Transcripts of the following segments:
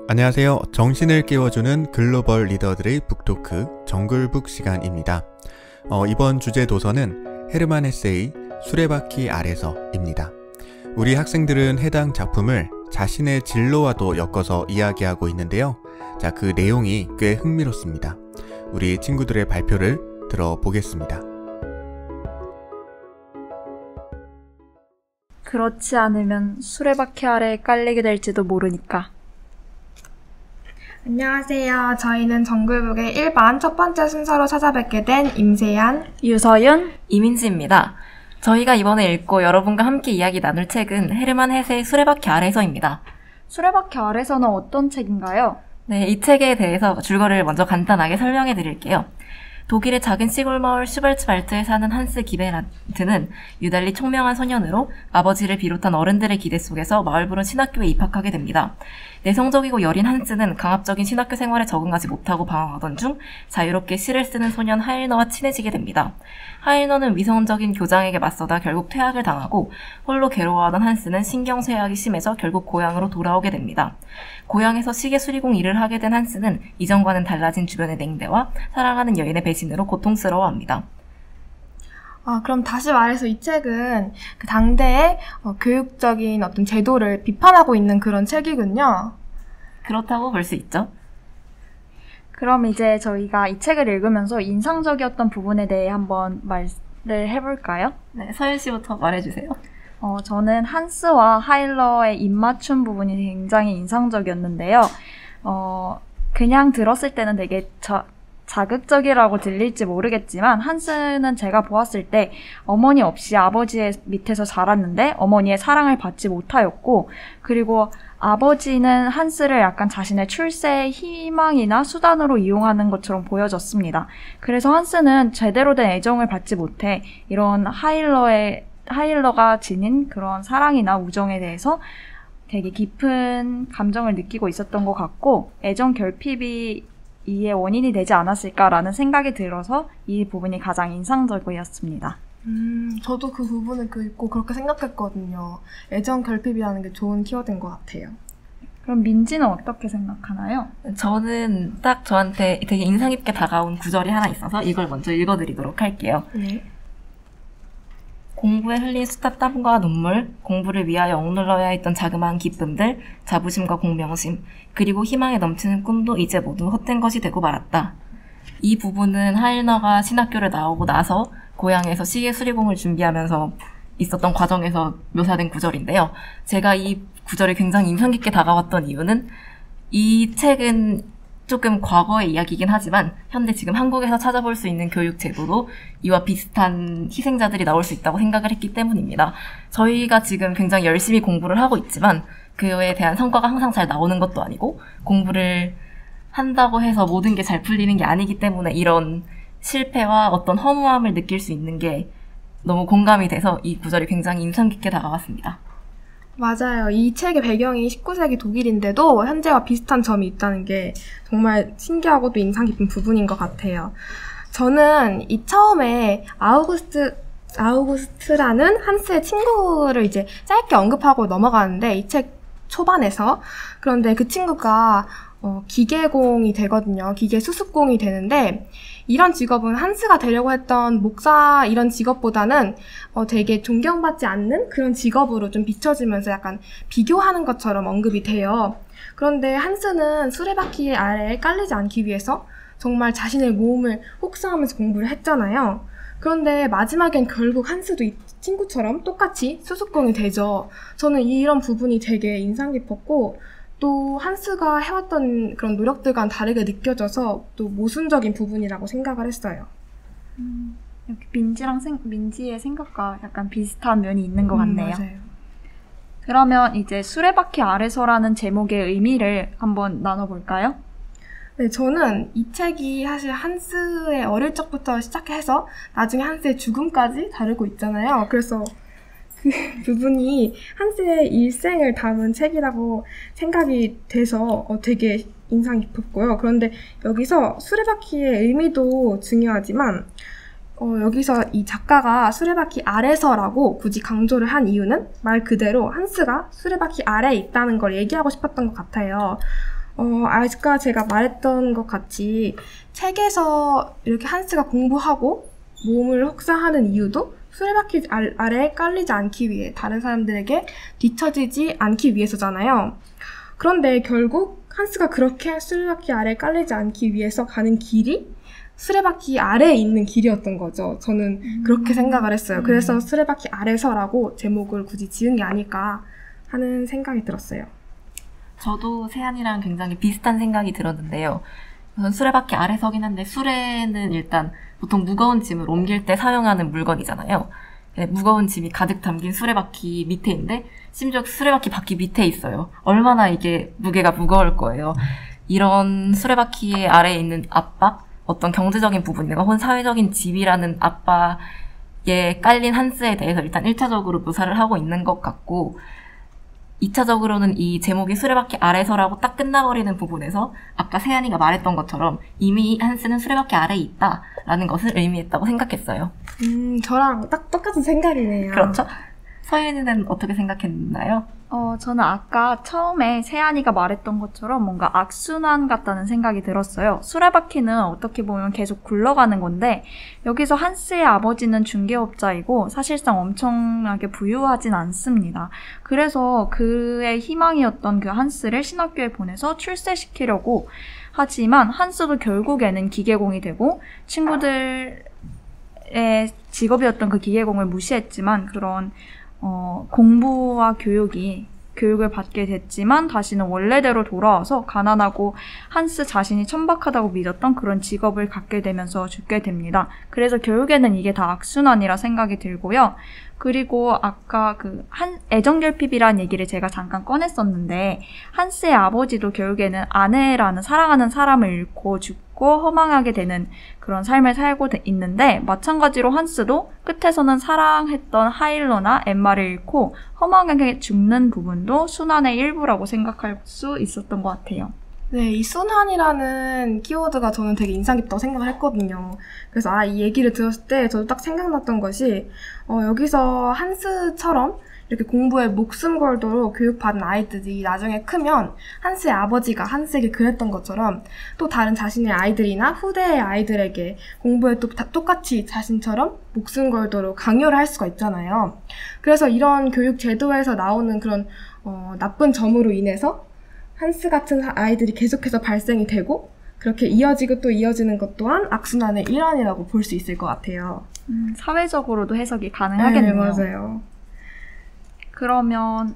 안녕하세요. 정신을 깨워주는 글로벌 리더들의 북토크 정글북 시간입니다. 이번 주제 도서는 헤르만 헤세의 수레바퀴 아래서입니다. 우리 학생들은 해당 작품을 자신의 진로와도 엮어서 이야기하고 있는데요. 자, 그 내용이 꽤 흥미롭습니다. 우리 친구들의 발표를 들어보겠습니다. 그렇지 않으면 수레바퀴 아래에 깔리게 될지도 모르니까. 안녕하세요. 저희는 정글북의 1반 첫 번째 순서로 찾아뵙게 된 임세연, 유서윤, 이민지입니다. 저희가 이번에 읽고 여러분과 함께 이야기 나눌 책은 헤르만 헤세의 수레바퀴 아래서입니다. 수레바퀴 아래서는 어떤 책인가요? 네, 이 책에 대해서 줄거리를 먼저 간단하게 설명해 드릴게요. 독일의 작은 시골 마을 슈발츠발트에 사는 한스 기베란트는 유달리 총명한 소년으로 아버지를 비롯한 어른들의 기대 속에서 마을부른 신학교에 입학하게 됩니다. 내성적이고 여린 한스는 강압적인 신학교 생활에 적응하지 못하고 방황하던 중 자유롭게 시를 쓰는 소년 하일너와 친해지게 됩니다. 하일너는 위선적인 교장에게 맞서다 결국 퇴학을 당하고 홀로 괴로워하던 한스는 신경쇠약이 심해져 결국 고향으로 돌아오게 됩니다. 고향에서 시계 수리공 일을 하게 된 한스는 이전과는 달라진 주변의 냉대와 사랑하는 여인의 배신으로 고통스러워합니다. 그럼 다시 말해서 이 책은 그 당대의 교육적인 어떤 제도를 비판하고 있는 그런 책이군요. 그렇다고 볼 수 있죠. 그럼 이제 저희가 이 책을 읽으면서 인상적이었던 부분에 대해 한번 말을 해볼까요? 네, 서윤 씨부터 말해주세요. 저는 한스와 하일러의 입맞춤 부분이 굉장히 인상적이었는데요. 그냥 들었을 때는 되게 자극적이라고 들릴지 모르겠지만 한스는 제가 보았을 때 어머니 없이 아버지의 밑에서 자랐는데 어머니의 사랑을 받지 못하였고, 그리고 아버지는 한스를 약간 자신의 출세의 희망이나 수단으로 이용하는 것처럼 보여졌습니다. 그래서 한스는 제대로 된 애정을 받지 못해 이런 하일러가 지닌 그런 사랑이나 우정에 대해서 되게 깊은 감정을 느끼고 있었던 것 같고, 애정 결핍이 이의 원인이 되지 않았을까라는 생각이 들어서 이 부분이 가장 인상적이었습니다. 저도 그 부분을 읽고 그렇게 생각했거든요. 애정 결핍이라는 게 좋은 키워드인 것 같아요. 그럼 민지는 어떻게 생각하나요? 저는 딱 저한테 되게 인상 깊게 다가온 구절이 하나 있어서 이걸 먼저 읽어드리도록 할게요. 네. 공부에 흘린 숱한 땀과 눈물, 공부를 위하여 억눌러야 했던 자그마한 기쁨들, 자부심과 공명심, 그리고 희망에 넘치는 꿈도 이제 모두 헛된 것이 되고 말았다. 이 부분은 하일너가 신학교를 나오고 나서 고향에서 시계 수리공을 준비하면서 있었던 과정에서 묘사된 구절인데요. 제가 이 구절이 굉장히 인상 깊게 다가왔던 이유는 이 책은 조금 과거의 이야기이긴 하지만 현대 지금 한국에서 찾아볼 수 있는 교육 제도도 이와 비슷한 희생자들이 나올 수 있다고 생각을 했기 때문입니다. 저희가 지금 굉장히 열심히 공부를 하고 있지만 그에 대한 성과가 항상 잘 나오는 것도 아니고, 공부를 한다고 해서 모든 게 잘 풀리는 게 아니기 때문에 이런 실패와 어떤 허무함을 느낄 수 있는 게 너무 공감이 돼서 이 구절이 굉장히 인상 깊게 다가왔습니다. 맞아요. 이 책의 배경이 19세기 독일인데도 현재와 비슷한 점이 있다는 게 정말 신기하고도 인상 깊은 부분인 것 같아요. 저는 이 처음에 아우구스트라는 한스의 친구를 이제 짧게 언급하고 넘어가는데, 이 책 초반에서. 그런데 그 친구가 기계공이 되거든요. 기계 수습공이 되는데, 이런 직업은 한스가 되려고 했던 목사 이런 직업보다는 되게 존경받지 않는 그런 직업으로 좀 비춰지면서 약간 비교하는 것처럼 언급이 돼요. 그런데 한스는 수레바퀴 아래에 깔리지 않기 위해서 정말 자신의 몸을 혹사하면서 공부를 했잖아요. 그런데 마지막엔 결국 한스도 이 친구처럼 똑같이 수습공이 되죠. 저는 이런 부분이 되게 인상 깊었고, 또 한스가 해왔던 그런 노력들과는 다르게 느껴져서 또 모순적인 부분이라고 생각을 했어요. 이렇게 민지의 생각과 약간 비슷한 면이 있는 것 같네요. 맞아요. 그러면 이제 수레바퀴 아래서라는 제목의 의미를 한번 나눠볼까요? 네, 저는 이 책이 사실 한스의 어릴 적부터 시작해서 나중에 한스의 죽음까지 다루고 있잖아요. 그래서 그 부분이 한스의 일생을 담은 책이라고 생각이 돼서 되게 인상 깊었고요. 그런데 여기서 수레바퀴의 의미도 중요하지만 여기서 이 작가가 수레바퀴 아래서라고 굳이 강조를 한 이유는 말 그대로 한스가 수레바퀴 아래에 있다는 걸 얘기하고 싶었던 것 같아요. 아까 제가 말했던 것 같이 책에서 이렇게 한스가 공부하고 몸을 혹사하는 이유도 수레바퀴 아래에 깔리지 않기 위해, 다른 사람들에게 뒤처지지 않기 위해서잖아요. 그런데 결국 한스가 그렇게 수레바퀴 아래에 깔리지 않기 위해서 가는 길이 수레바퀴 아래에 있는 길이었던 거죠. 저는 그렇게 생각을 했어요. 그래서 수레바퀴 아래서라고 제목을 굳이 지은 게 아닐까 하는 생각이 들었어요. 저도 세안이랑 굉장히 비슷한 생각이 들었는데요. 우선 수레바퀴 아래서긴 한데, 수레는 일단 보통 무거운 짐을 옮길 때 사용하는 물건이잖아요. 무거운 짐이 가득 담긴 수레바퀴 밑에인데 심지어 수레바퀴 바퀴 밑에 있어요. 얼마나 이게 무게가 무거울 거예요. 이런 수레바퀴 아래에 있는 압박, 어떤 경제적인 부분이나 혹은 사회적인 지위라는 압박에 깔린 한스에 대해서 일단 1차적으로 묘사를 하고 있는 것 같고, 2차적으로는 이 제목이 수레바퀴 아래서라고 딱 끝나버리는 부분에서 아까 세안이가 말했던 것처럼 이미 한스는 수레바퀴 아래에 있다라는 것을 의미했다고 생각했어요. 저랑 딱 똑같은 생각이네요. 그렇죠? 서윤이는 어떻게 생각했나요? 저는 아까 처음에 세안이가 말했던 것처럼 뭔가 악순환 같다는 생각이 들었어요. 수레바퀴는 어떻게 보면 계속 굴러가는 건데, 여기서 한스의 아버지는 중개업자이고 사실상 엄청나게 부유하진 않습니다. 그래서 그의 희망이었던 그 한스를 신학교에 보내서 출세시키려고 하지만, 한스도 결국에는 기계공이 되고 친구들의 직업이었던 그 기계공을 무시했지만, 그런 공부와 교육을 받게 됐지만 다시는 원래대로 돌아와서 가난하고 한스 자신이 천박하다고 믿었던 그런 직업을 갖게 되면서 죽게 됩니다. 그래서 결국에는 이게 다 악순환이라 생각이 들고요. 그리고 아까 애정결핍이라는 얘기를 제가 잠깐 꺼냈었는데, 한스의 아버지도 결국에는 아내라는 사랑하는 사람을 잃고 죽고 허망하게 되는 그런 삶을 살고 있는데, 마찬가지로 한스도 끝에서는 사랑했던 하일로나 엠마를 잃고 허망하게 죽는 부분도 순환의 일부라고 생각할 수 있었던 것 같아요. 네, 이 순환이라는 키워드가 저는 되게 인상 깊다고 생각을 했거든요. 그래서 이 얘기를 들었을 때 저도 딱 생각났던 것이, 여기서 한스처럼 이렇게 공부에 목숨 걸도록 교육받은 아이들이 나중에 크면 한스의 아버지가 한스에게 그랬던 것처럼 또 다른 자신의 아이들이나 후대의 아이들에게 공부에 또 똑같이 자신처럼 목숨 걸도록 강요를 할 수가 있잖아요. 그래서 이런 교육 제도에서 나오는 그런 나쁜 점으로 인해서 한스 같은 아이들이 계속해서 발생이 되고, 그렇게 이어지고 또 이어지는 것 또한 악순환의 일환이라고 볼 수 있을 것 같아요. 사회적으로도 해석이 가능하겠네요. 네, 맞아요. 그러면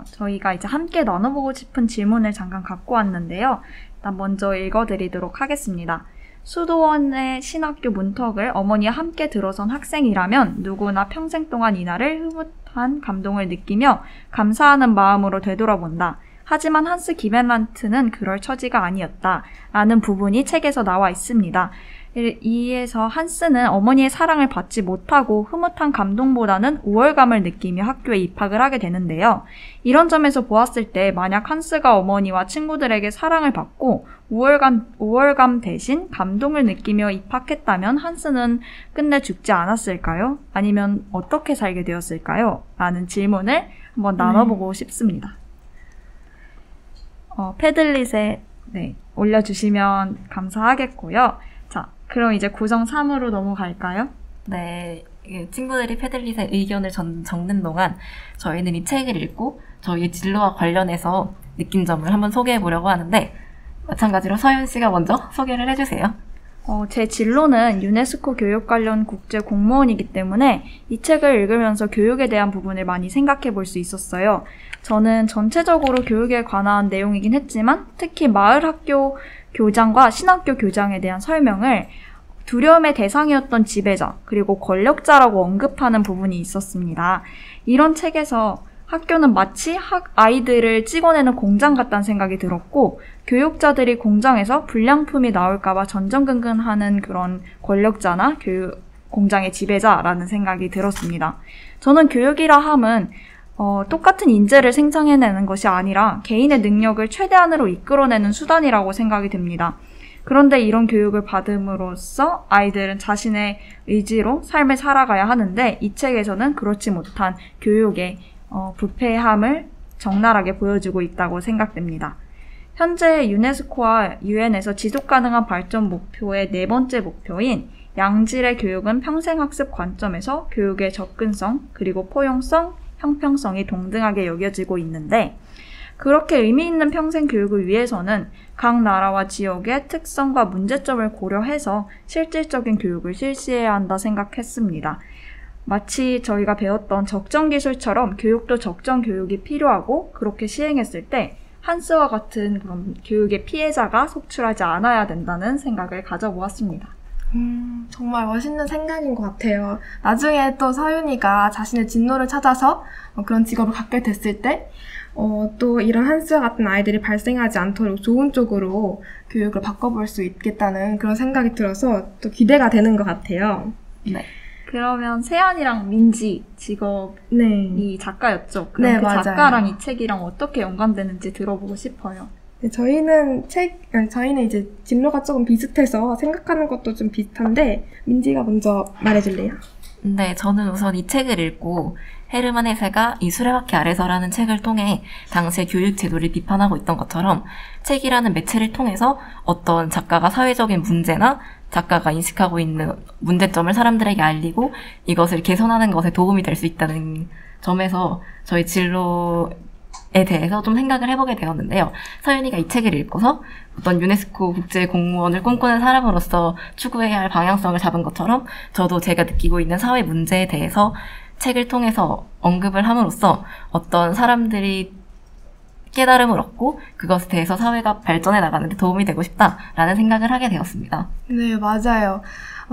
저희가 이제 함께 나눠보고 싶은 질문을 잠깐 갖고 왔는데요. 일단 먼저 읽어드리도록 하겠습니다. 수도원의 신학교 문턱을 어머니와 함께 들어선 학생이라면 누구나 평생 동안 이날을 흐뭇한 감동을 느끼며 감사하는 마음으로 되돌아본다. 하지만 한스 기벤란트는 그럴 처지가 아니었다. 라는 부분이 책에서 나와 있습니다. 이에서 한스는 어머니의 사랑을 받지 못하고 흐뭇한 감동보다는 우월감을 느끼며 학교에 입학을 하게 되는데요. 이런 점에서 보았을 때 만약 한스가 어머니와 친구들에게 사랑을 받고 우월감 대신 감동을 느끼며 입학했다면 한스는 끝내 죽지 않았을까요? 아니면 어떻게 살게 되었을까요? 라는 질문을 한번 나눠보고 싶습니다. 패들릿에 올려주시면 감사하겠고요. 자, 그럼 이제 구성 3으로 넘어갈까요? 네, 친구들이 패들릿의 의견을 적는 동안 저희는 이 책을 읽고 저희의 진로와 관련해서 느낀 점을 한번 소개해보려고 하는데, 마찬가지로 서윤 씨가 먼저 소개를 해주세요. 제 진로는 유네스코 교육 관련 국제 공무원이기 때문에 이 책을 읽으면서 교육에 대한 부분을 많이 생각해 볼 수 있었어요. 저는 전체적으로 교육에 관한 내용이긴 했지만 특히 마을학교 교장과 신학교 교장에 대한 설명을 두려움의 대상이었던 지배자 그리고 권력자라고 언급하는 부분이 있었습니다. 이런 책에서 학교는 마치 아이들을 찍어내는 공장 같다는 생각이 들었고, 교육자들이 공장에서 불량품이 나올까봐 전전긍긍하는 그런 권력자나 공장의 지배자라는 생각이 들었습니다. 저는 교육이라 함은 똑같은 인재를 생산해내는 것이 아니라 개인의 능력을 최대한으로 이끌어내는 수단이라고 생각이 됩니다. 그런데 이런 교육을 받음으로써 아이들은 자신의 의지로 삶을 살아가야 하는데, 이 책에서는 그렇지 못한 교육의 부패함을 적나라하게 보여주고 있다고 생각됩니다. 현재 유네스코와 유엔에서 지속가능한 발전 목표의 4번째 목표인 양질의 교육은 평생학습 관점에서 교육의 접근성, 그리고 포용성, 형평성이 동등하게 여겨지고 있는데, 그렇게 의미 있는 평생 교육을 위해서는 각 나라와 지역의 특성과 문제점을 고려해서 실질적인 교육을 실시해야 한다 생각했습니다. 마치 저희가 배웠던 적정기술처럼 교육도 적정교육이 필요하고, 그렇게 시행했을 때 한스와 같은 그런 교육의 피해자가 속출하지 않아야 된다는 생각을 가져보았습니다. 정말 멋있는 생각인 것 같아요. 나중에 또 서윤이가 자신의 진로를 찾아서 그런 직업을 갖게 됐을 때 또 이런 한스와 같은 아이들이 발생하지 않도록 좋은 쪽으로 교육을 바꿔볼 수 있겠다는 그런 생각이 들어서 또 기대가 되는 것 같아요. 네. 그러면 세연이랑 민지 직업이 작가였죠? 그럼 네, 그 맞아요. 작가랑 이 책이랑 어떻게 연관되는지 들어보고 싶어요. 네, 저희는 이제 진로가 조금 비슷해서 생각하는 것도 좀 비슷한데, 민지가 먼저 말해줄래요? 네, 저는 우선 이 책을 읽고 헤르만 헤세가 이 수레바퀴 아래서라는 책을 통해 당시의 교육 제도를 비판하고 있던 것처럼 책이라는 매체를 통해서 어떤 작가가 사회적인 문제나 작가가 인식하고 있는 문제점을 사람들에게 알리고 이것을 개선하는 것에 도움이 될 수 있다는 점에서 저희 진로에 대해서 좀 생각을 해보게 되었는데요. 서윤이가 이 책을 읽고서 어떤 유네스코 국제 공무원을 꿈꾸는 사람으로서 추구해야 할 방향성을 잡은 것처럼 저도 제가 느끼고 있는 사회 문제에 대해서 책을 통해서 언급을 함으로써 어떤 사람들이 깨달음을 얻고 그것에 대해서 사회가 발전해 나가는 데 도움이 되고 싶다라는 생각을 하게 되었습니다. 네, 맞아요.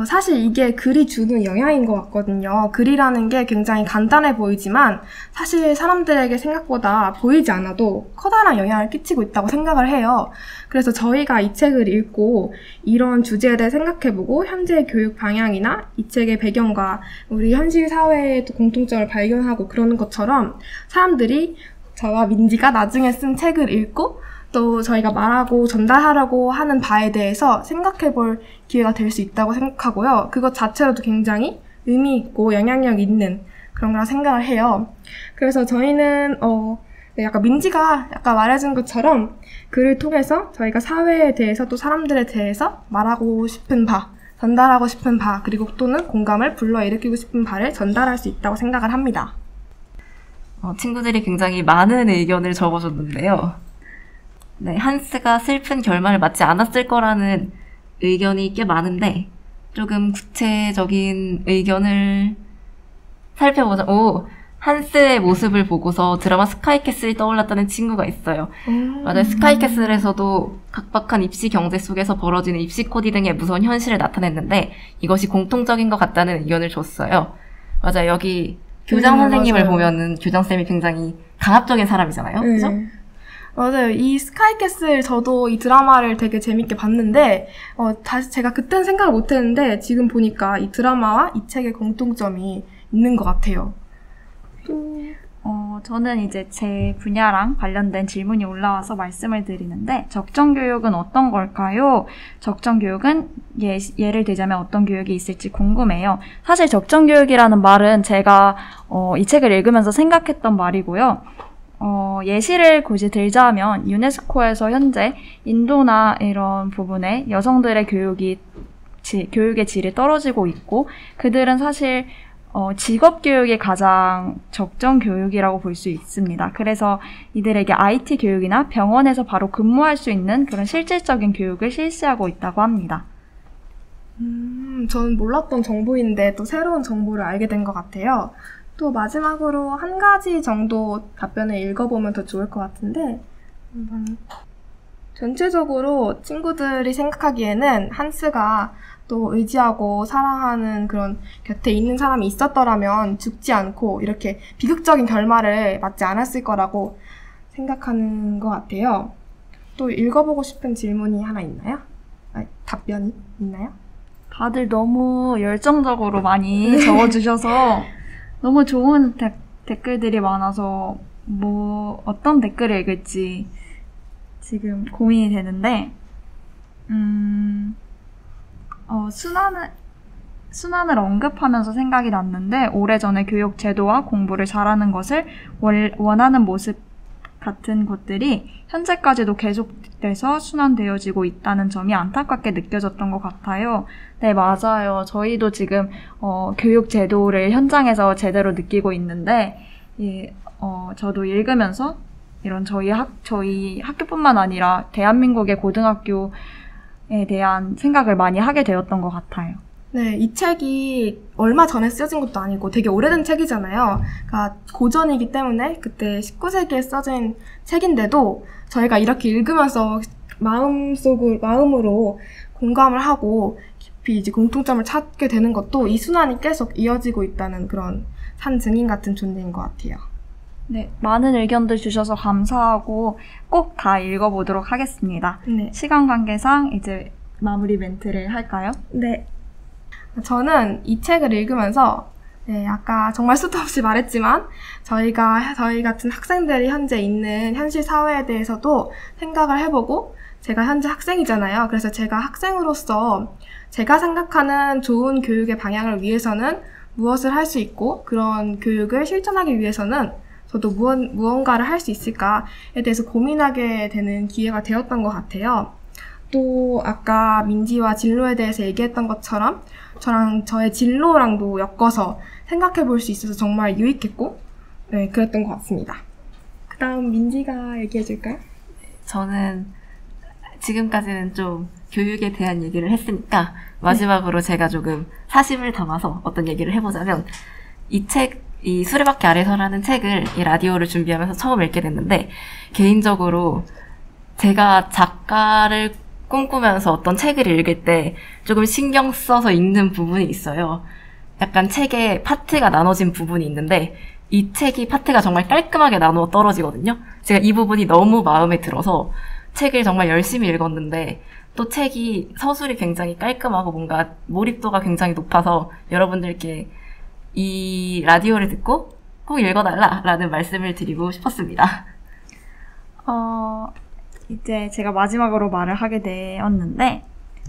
사실 이게 글이 주는 영향인 것 같거든요. 글이라는 게 굉장히 간단해 보이지만 사실 사람들에게 생각보다 보이지 않아도 커다란 영향을 끼치고 있다고 생각을 해요. 그래서 저희가 이 책을 읽고 이런 주제에 대해 생각해보고 현재의 교육 방향이나 이 책의 배경과 우리 현실 사회의 공통점을 발견하고 그러는 것처럼 사람들이 저와 민지가 나중에 쓴 책을 읽고 또 저희가 말하고 전달하려고 하는 바에 대해서 생각해볼 기회가 될 수 있다고 생각하고요. 그것 자체로도 굉장히 의미 있고 영향력 있는 그런 거라 생각을 해요. 그래서 저희는 약간 민지가 약간 말해준 것처럼 글을 통해서 저희가 사회에 대해서 또 사람들에 대해서 말하고 싶은 바, 전달하고 싶은 바, 그리고 또는 공감을 불러일으키고 싶은 바를 전달할 수 있다고 생각을 합니다. 친구들이 굉장히 많은 의견을 적어줬는데요. 네, 한스가 슬픈 결말을 맞지 않았을 거라는 의견이 꽤 많은데 조금 구체적인 의견을 살펴보자. 한스의 모습을 보고서 드라마 스카이캐슬이 떠올랐다는 친구가 있어요. 맞아요. 스카이캐슬에서도 각박한 입시 경제 속에서 벌어지는 입시 코디 등의 무서운 현실을 나타냈는데 이것이 공통적인 것 같다는 의견을 줬어요. 맞아요. 여기 교장 선생님을 맞아요. 보면은 교장쌤이 굉장히 강압적인 사람이잖아요. 네. 그죠? 맞아요. 이 스카이캐슬 저도 이 드라마를 되게 재밌게 봤는데 다시 제가 그땐 생각을 못했는데 지금 보니까 이 드라마와 이 책의 공통점이 있는 것 같아요. 저는 이제 제 분야랑 관련된 질문이 올라와서 말씀을 드리는데, 적정교육은 어떤 걸까요? 적정교육은 예를 들자면 어떤 교육이 있을지 궁금해요. 사실 적정교육이라는 말은 제가 이 책을 읽으면서 생각했던 말이고요. 예시를 굳이 들자면 유네스코에서 현재 인도나 이런 부분에 여성들의 교육의 질이 떨어지고 있고, 그들은 사실 직업교육이 가장 적정 교육이라고 볼 수 있습니다. 그래서 이들에게 IT 교육이나 병원에서 바로 근무할 수 있는 그런 실질적인 교육을 실시하고 있다고 합니다. 저는 몰랐던 정보인데 또 새로운 정보를 알게 된 것 같아요. 또 마지막으로 한 가지 정도 답변을 읽어보면 더 좋을 것 같은데, 전체적으로 친구들이 생각하기에는 한스가 또 의지하고 사랑하는 그런 곁에 있는 사람이 있었더라면 죽지 않고 이렇게 비극적인 결말을 맞지 않았을 거라고 생각하는 것 같아요. 또 읽어보고 싶은 질문이 하나 있나요? 답변이 있나요? 다들 너무 열정적으로 많이 적어주셔서 너무 좋은 댓글들이 많아서 어떤 댓글을 읽을지 지금 고민이 되는데, 순환을 언급하면서 생각이 났는데, 오래전에 교육 제도와 공부를 잘하는 것을 원하는 모습 같은 것들이 현재까지도 계속돼서 순환되어지고 있다는 점이 안타깝게 느껴졌던 것 같아요. 네, 맞아요. 저희도 지금 교육 제도를 현장에서 제대로 느끼고 있는데 저도 읽으면서 이런 저희 학교뿐만 아니라 대한민국의 고등학교에 대한 생각을 많이 하게 되었던 것 같아요. 네, 이 책이 얼마 전에 쓰여진 것도 아니고 되게 오래된 책이잖아요. 그러니까 고전이기 때문에 그때 19세기에 써진 책인데도 저희가 이렇게 읽으면서 마음으로 공감을 하고 깊이 이제 공통점을 찾게 되는 것도 이 순환이 계속 이어지고 있다는 그런 산 증인 같은 존재인 것 같아요. 네, 많은 의견들 주셔서 감사하고 꼭 다 읽어보도록 하겠습니다. 네. 시간 관계상 이제 마무리 멘트를 할까요? 네. 저는 이 책을 읽으면서 아까 정말 수도 없이 말했지만 저희 같은 학생들이 현재 있는 현실 사회에 대해서도 생각을 해보고 제가 현재 학생이잖아요. 그래서 제가 학생으로서 제가 생각하는 좋은 교육의 방향을 위해서는 무엇을 할 수 있고 그런 교육을 실천하기 위해서는 저도 무언가를 할 수 있을까에 대해서 고민하게 되는 기회가 되었던 것 같아요. 또 아까 민지와 진로에 대해서 얘기했던 것처럼 저랑 저의 진로랑도 엮어서 생각해 볼 수 있어서 정말 유익했고 네, 그랬던 것 같습니다. 그 다음 민지가 얘기해 줄까요? 저는 지금까지는 좀 교육에 대한 얘기를 했으니까 마지막으로 제가 조금 사심을 담아서 어떤 얘기를 해보자면 이 수레바퀴 아래서라는 책을 이 라디오를 준비하면서 처음 읽게 됐는데 개인적으로 제가 작가를 꿈꾸면서 어떤 책을 읽을 때 조금 신경 써서 읽는 부분이 있어요. 약간 책에 파트가 나눠진 부분이 있는데 이 책이 파트가 정말 깔끔하게 나누어 떨어지거든요. 제가 이 부분이 너무 마음에 들어서 책을 정말 열심히 읽었는데 또 책이 서술이 굉장히 깔끔하고 뭔가 몰입도가 굉장히 높아서 여러분들께 이 라디오를 듣고 꼭 읽어달라라는 말씀을 드리고 싶었습니다. 이제 제가 마지막으로 말을 하게 되었는데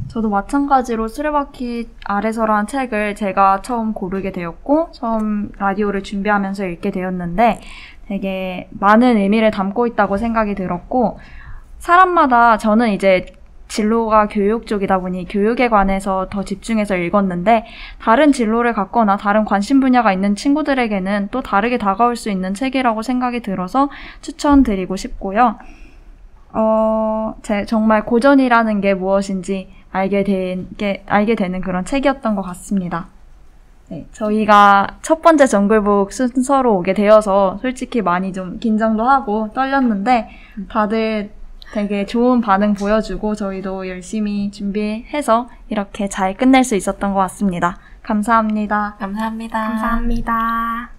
저도 마찬가지로 수레바퀴 아래서라는 책을 제가 처음 고르게 되었고 처음 라디오를 준비하면서 읽게 되었는데 되게 많은 의미를 담고 있다고 생각이 들었고 사람마다 저는 이제 진로가 교육 쪽이다 보니 교육에 관해서 더 집중해서 읽었는데 다른 진로를 갖거나 다른 관심 분야가 있는 친구들에게는 또 다르게 다가올 수 있는 책이라고 생각이 들어서 추천드리고 싶고요. 정말 고전이라는 게 무엇인지 알게 되는 그런 책이었던 것 같습니다. 네, 저희가 첫 번째 정글북 순서로 오게 되어서 솔직히 많이 좀 긴장도 하고 떨렸는데 다들 되게 좋은 반응 보여주고 저희도 열심히 준비해서 이렇게 잘 끝낼 수 있었던 것 같습니다. 감사합니다. 감사합니다. 감사합니다.